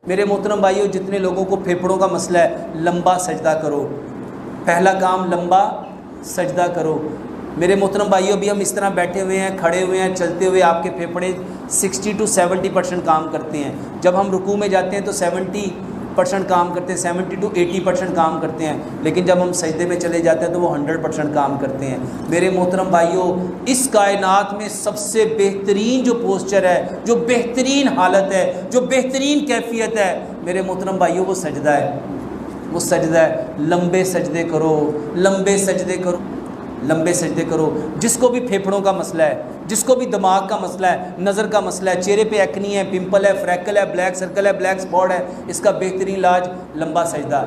मेरे मोहतरम भाइयों, जितने लोगों को फेफड़ों का मसला है, लंबा सजदा करो। पहला काम, लंबा सजदा करो। मेरे मोहतरम भाइयों, अभी हम इस तरह बैठे हुए हैं, खड़े हुए हैं, चलते हुए आपके फेफड़े 60 to 70% काम करते हैं। जब हम रुकू में जाते हैं तो 70% काम करते हैं, 70 to 80% काम करते हैं, लेकिन जब हम सजदे में चले जाते हैं तो वो 100% काम करते हैं। मेरे मोहतरम भाइयों, इस कायनात में सबसे बेहतरीन जो पोस्चर है, जो बेहतरीन हालत है, जो बेहतरीन कैफियत है, मेरे मोहतरम भाइयों, वो सजदा है। वो सजदा है। लंबे सजदे करो, लंबे सजदे करो, लंबे सजदे करो। जिसको भी फेफड़ों का मसला है, जिसको भी दिमाग का मसला है, नज़र का मसला है, चेहरे पे एक्नी है, पिंपल है, फ्रैकल है, ब्लैक सर्कल है, ब्लैक स्पॉट है, इसका बेहतरीन इलाज लंबा सजदा।